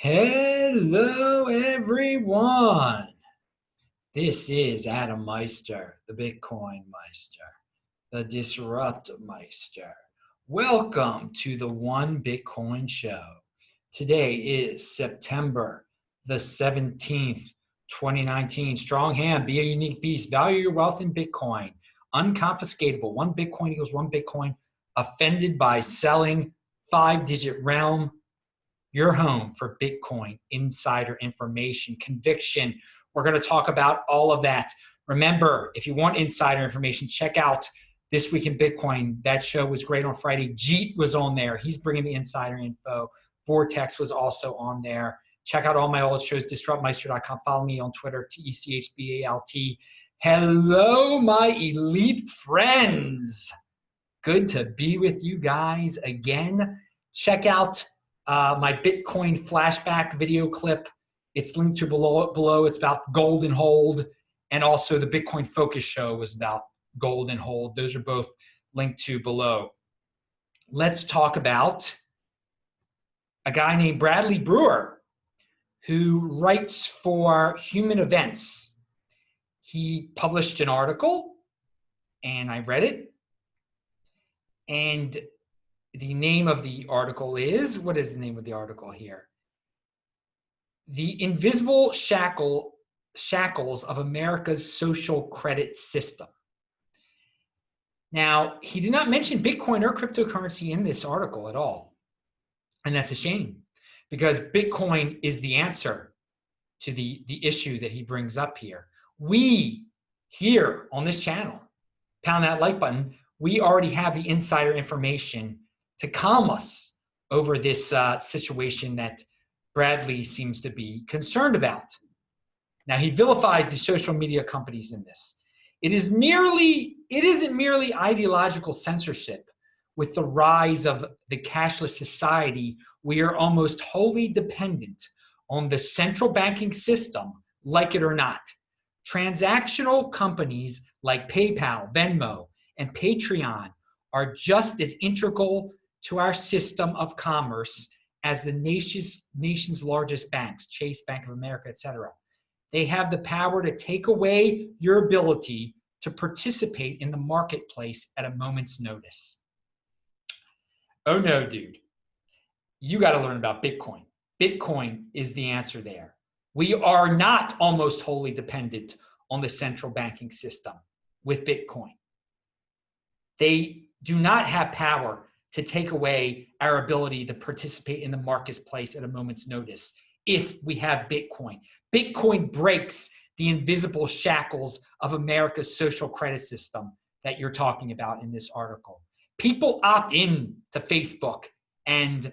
Hello, everyone. This is Adam Meister, the Bitcoin Meister, the Disrupt Meister. Welcome to the One Bitcoin Show. Today is September the 17th, 2019. Strong hand, be a unique beast, value your wealth in Bitcoin, unconfiscatable. One Bitcoin equals one Bitcoin. Offended by selling 5-digit realm. Your home for Bitcoin insider information, conviction. We're going to talk about all of that. Remember, if you want insider information, check out This Week in Bitcoin. That show was great on Friday. Jeet was on there. He's bringing the insider info. Vortex was also on there. Check out all my old shows, disruptmeister.com. Follow me on Twitter, TECHBALT. Hello, my elite friends. Good to be with you guys again. Check out my Bitcoin flashback video clip. It's linked to below. It's about gold and hold. And also the Bitcoin Focus show was about gold and hold. Those are both linked to below. Let's talk about a guy named Bradley Brewer who writes for Human Events. He published an article and I read it. And the name of the article is, what is the name of the article here? The Invisible Shackles of America's Social Credit System. Now, he did not mention Bitcoin or cryptocurrency in this article at all. And that's a shame because Bitcoin is the answer to the issue that he brings up here. We here on this channel, pound that like button, we already have the insider information to calm us over this situation that Bradley seems to be concerned about. Now, he vilifies the social media companies in this. It isn't merely ideological censorship. With the rise of the cashless society, we are almost wholly dependent on the central banking system, like it or not. Transactional companies like PayPal, Venmo, and Patreon are just as integral to our system of commerce as the nation's largest banks, Chase, Bank of America, etc. They have the power to take away your ability to participate in the marketplace at a moment's notice. Oh no, dude. You got to learn about Bitcoin. Bitcoin is the answer there. We are not almost wholly dependent on the central banking system with Bitcoin. They do not have power to take away our ability to participate in the marketplace at a moment's notice if we have Bitcoin. Bitcoin breaks the invisible shackles of America's social credit system that you're talking about in this article. People opt in to Facebook and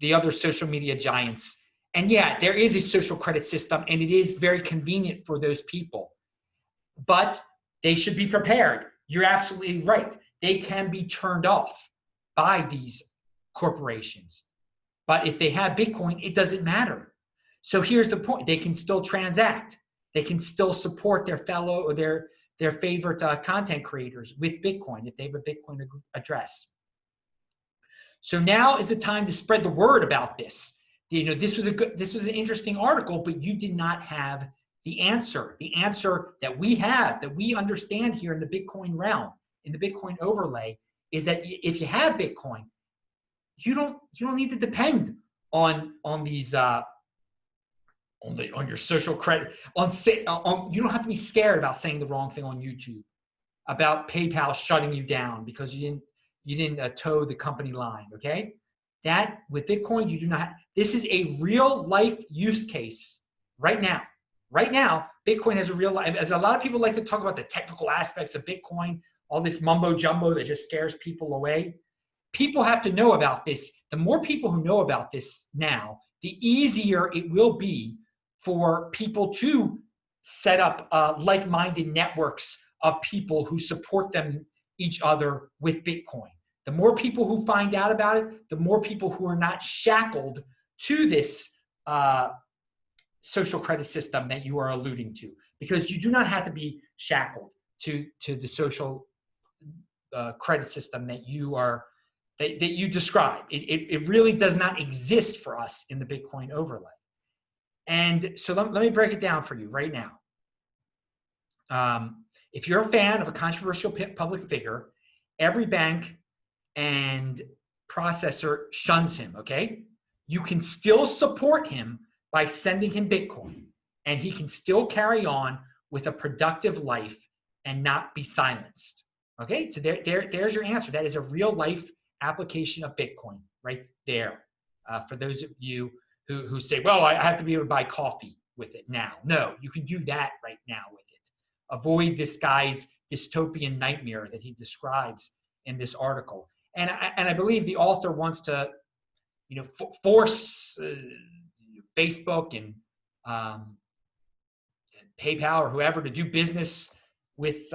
the other social media giants. And yeah, there is a social credit system and it is very convenient for those people. But they should be prepared. You're absolutely right. They can be turned off by these corporations. But if they have Bitcoin, it doesn't matter. So here's the point. They can still transact. They can still support their fellow or their favorite content creators with Bitcoin if they have a Bitcoin address. So now is the time to spread the word about this. You know, this was an interesting article, but you did not have the answer. The answer that we have, that we understand here in the Bitcoin realm, in the Bitcoin overlay, is that if you have Bitcoin, you don't need to depend on these on your social credit you don't have to be scared about saying the wrong thing on YouTube, about PayPal shutting you down because you didn't toe the company line. Okay, that with Bitcoin you do not. This is a real life use case right now. Right now, Bitcoin has a real life. As a lot of people like to talk about the technical aspects of Bitcoin, all this mumbo jumbo that just scares people away. People have to know about this. The more people who know about this now, the easier it will be for people to set up like-minded networks of people who support each other with Bitcoin. The more people who find out about it, the more people who are not shackled to this social credit system that you are alluding to, because you do not have to be shackled to the social credit system that you are that you describe. It really does not exist for us in the Bitcoin overlay. And so let me break it down for you right now. If you're a fan of a controversial public figure, every bank and processor shuns him, okay? You can still support him by sending him Bitcoin, and he can still carry on with a productive life and not be silenced, okay? So there's your answer. That is a real life application of Bitcoin right there. For those of you who say, well, I have to be able to buy coffee with it now. No, you can do that right now with it. Avoid this guy's dystopian nightmare that he describes in this article. And I believe the author wants to, force Facebook and PayPal or whoever to do business with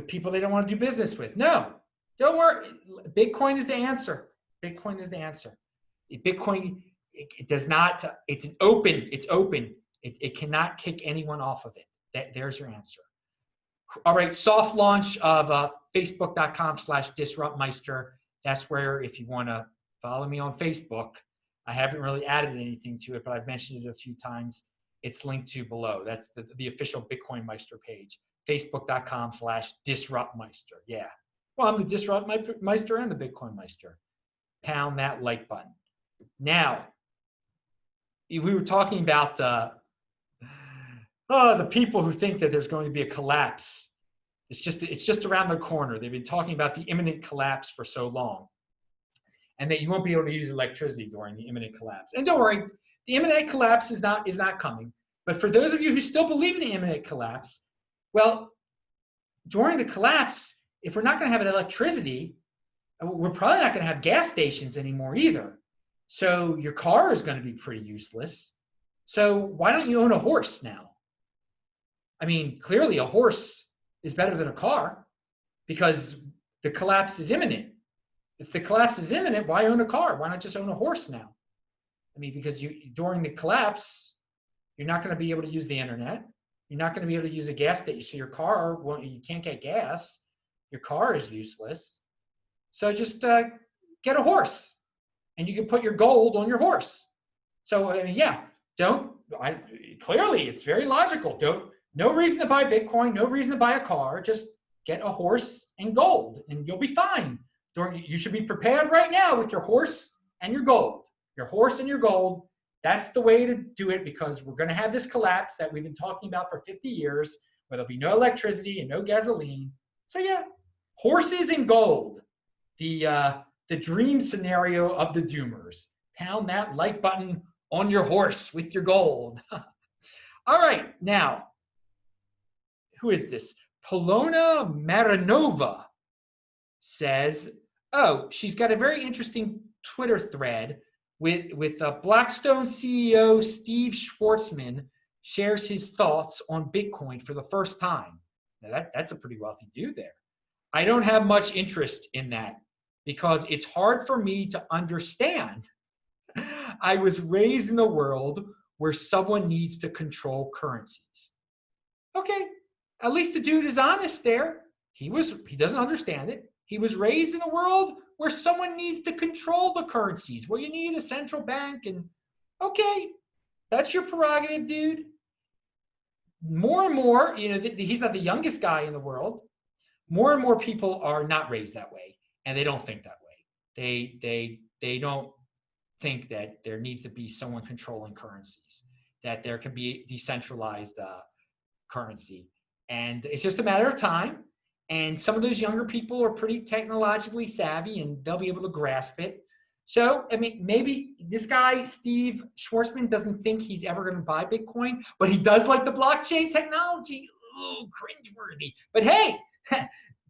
people they don't want to do business with. No, don't worry. Bitcoin is the answer. Bitcoin is the answer. Bitcoin, it does not. It's open. It cannot kick anyone off of it. There's your answer. All right, soft launch of facebook.com/disruptmeister. That's where, if you want to follow me on Facebook, I haven't really added anything to it, but I've mentioned it a few times. It's linked to below. That's the official Bitcoin Meister page, facebook.com/disruptmeister. Yeah. Well, I'm the Disrupt Meister and the Bitcoin Meister. Pound that like button. Now, we were talking about the people who think that there's going to be a collapse. It's just around the corner. They've been talking about the imminent collapse for so long, and that you won't be able to use electricity during the imminent collapse. And don't worry, the imminent collapse is not coming. But for those of you who still believe in the imminent collapse, well, during the collapse, if we're not going to have electricity, we're probably not going to have gas stations anymore either. So your car is going to be pretty useless. So why don't you own a horse now? I mean, clearly a horse is better than a car because the collapse is imminent. If the collapse is imminent, why own a car? Why not just own a horse now? I mean, because during the collapse, you're not going to be able to use the internet. You're not going to be able to use a gas station. So your car, you can't get gas. Your car is useless. So just get a horse, and you can put your gold on your horse. So I mean, yeah, clearly it's very logical. No reason to buy Bitcoin, no reason to buy a car. Just get a horse and gold, and you'll be fine. You should be prepared right now with your horse and your gold. Your horse and your gold. That's the way to do it, because we're going to have this collapse that we've been talking about for 50 years, where there'll be no electricity and no gasoline. So yeah, horses and gold. The dream scenario of the doomers. Pound that like button on your horse with your gold. All right, now, who is this? Polona Marinova says, she's got a very interesting Twitter thread with Blackstone CEO Steve Schwarzman shares his thoughts on Bitcoin for the first time. Now that's a pretty wealthy dude there. I don't have much interest in that because it's hard for me to understand. I was raised in a world where someone needs to control currencies. Okay, at least the dude is honest there. He doesn't understand it. He was raised in a world where someone needs to control the currencies, where you need a central bank, and okay, that's your prerogative, dude. More and more, he's not the youngest guy in the world. More and more people are not raised that way, and they don't think that way. They don't think that there needs to be someone controlling currencies, that there can be decentralized currency. And it's just a matter of time. And some of those younger people are pretty technologically savvy, and they'll be able to grasp it. So, I mean, maybe this guy, Steve Schwarzman, doesn't think he's ever going to buy Bitcoin, but he does like the blockchain technology. Oh, cringeworthy. But hey,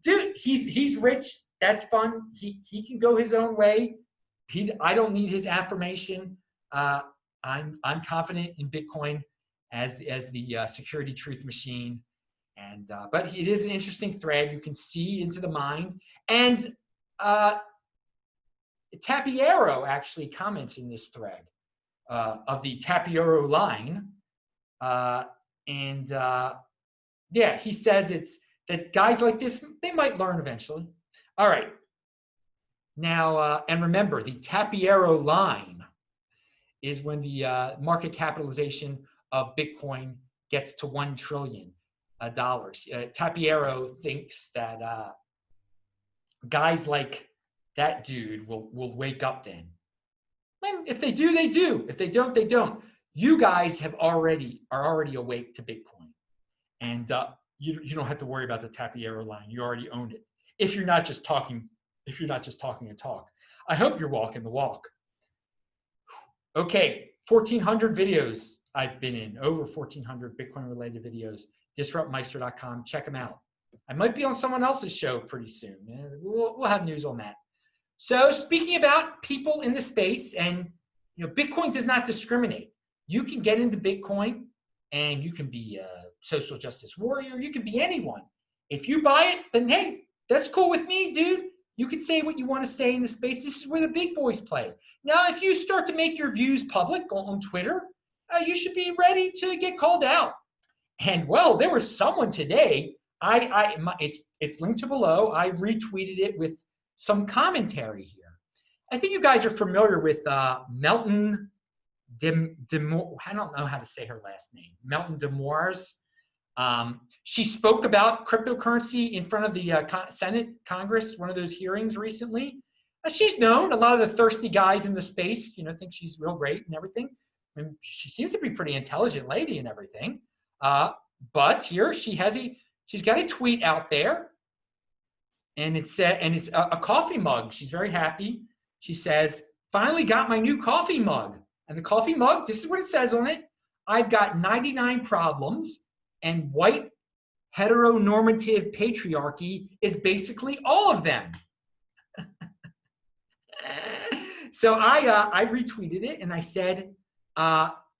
dude, he's rich. That's fun. He can go his own way. I don't need his affirmation. I'm confident in Bitcoin as the security truth machine. And but it is an interesting thread. You can see into the mind. And Tapiero actually comments in this thread of the Tapiero line. Yeah, he says that guys like this, they might learn eventually. All right. Now, and remember, the Tapiero line is when the market capitalization of Bitcoin gets to $1 trillion. Tapiero thinks that guys like that dude will wake up then. And if they do, they do. If they don't, they don't. You guys are already awake to Bitcoin, and you don't have to worry about the Tapiero line. You already own it. If you're not just talking a talk. I hope you're walking the walk. Okay, 1,400 videos I've been in, over 1,400 Bitcoin-related videos. DisruptMeister.com. Check them out. I might be on someone else's show pretty soon. We'll have news on that. So speaking about people in the space, and Bitcoin does not discriminate. You can get into Bitcoin, and you can be a social justice warrior. You can be anyone. If you buy it, then hey, that's cool with me, dude. You can say what you want to say in the space. This is where the big boys play. Now, if you start to make your views public on Twitter, you should be ready to get called out. And well, there was someone today. It's linked to below. I retweeted it with some commentary here. I think you guys are familiar with Meltem Demirors. I don't know how to say her last name. Meltem Demirors. She spoke about cryptocurrency in front of the Senate, Congress, one of those hearings recently. She's known. A lot of the thirsty guys in the space, think she's real great and everything. And she seems to be a pretty intelligent lady and everything. But here she's got a tweet out there, and it's a coffee mug. She's very happy. She says, "Finally got my new coffee mug." And the coffee mug, this is what it says on it: "I've got 99 problems, and white heteronormative patriarchy is basically all of them." So I retweeted it, and I said,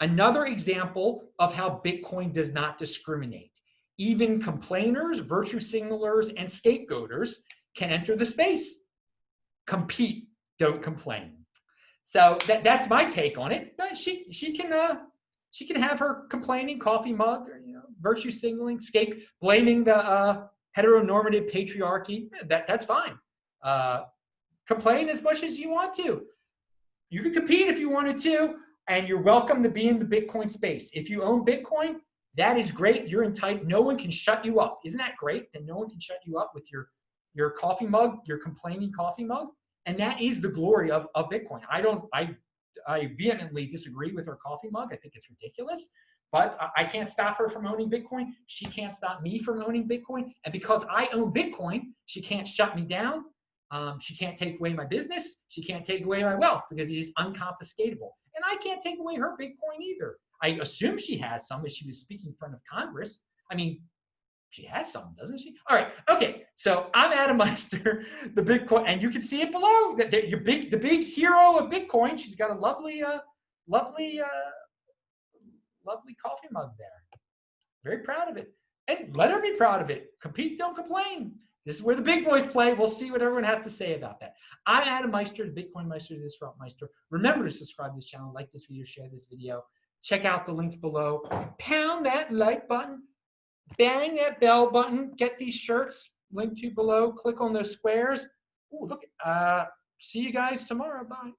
another example of how Bitcoin does not discriminate. Even complainers, virtue signalers, and scapegoaters can enter the space. Compete, don't complain. So that's my take on it. She can have her complaining coffee mug, or virtue signaling, blaming the heteronormative patriarchy. That's fine. Complain as much as you want to. You can compete if you wanted to, and you're welcome to be in the Bitcoin space. If you own Bitcoin, that is great. You're entitled. No one can shut you up. Isn't that great? That no one can shut you up with your coffee mug, your complaining coffee mug. And that is the glory of Bitcoin. I vehemently disagree with her coffee mug. I think it's ridiculous. But I can't stop her from owning Bitcoin. She can't stop me from owning Bitcoin. And because I own Bitcoin, she can't shut me down. She can't take away my business. She can't take away my wealth because it is unconfiscatable. And I can't take away her Bitcoin either. I assume she has some if she was speaking in front of Congress. I mean, she has some, doesn't she? All right. Okay. So I'm Adam Meister, the Bitcoin, and you can see it below. The big hero of Bitcoin. She's got a lovely coffee mug there. Very proud of it. And let her be proud of it. Compete, don't complain. This is where the big boys play. We'll see what everyone has to say about that. I'm Adam Meister, the Bitcoin Meister, the Disrupt Meister. Remember to subscribe to this channel, like this video, share this video. Check out the links below. Pound that like button. Bang that bell button. Get these shirts linked to below. Click on those squares. Ooh, look. See you guys tomorrow. Bye.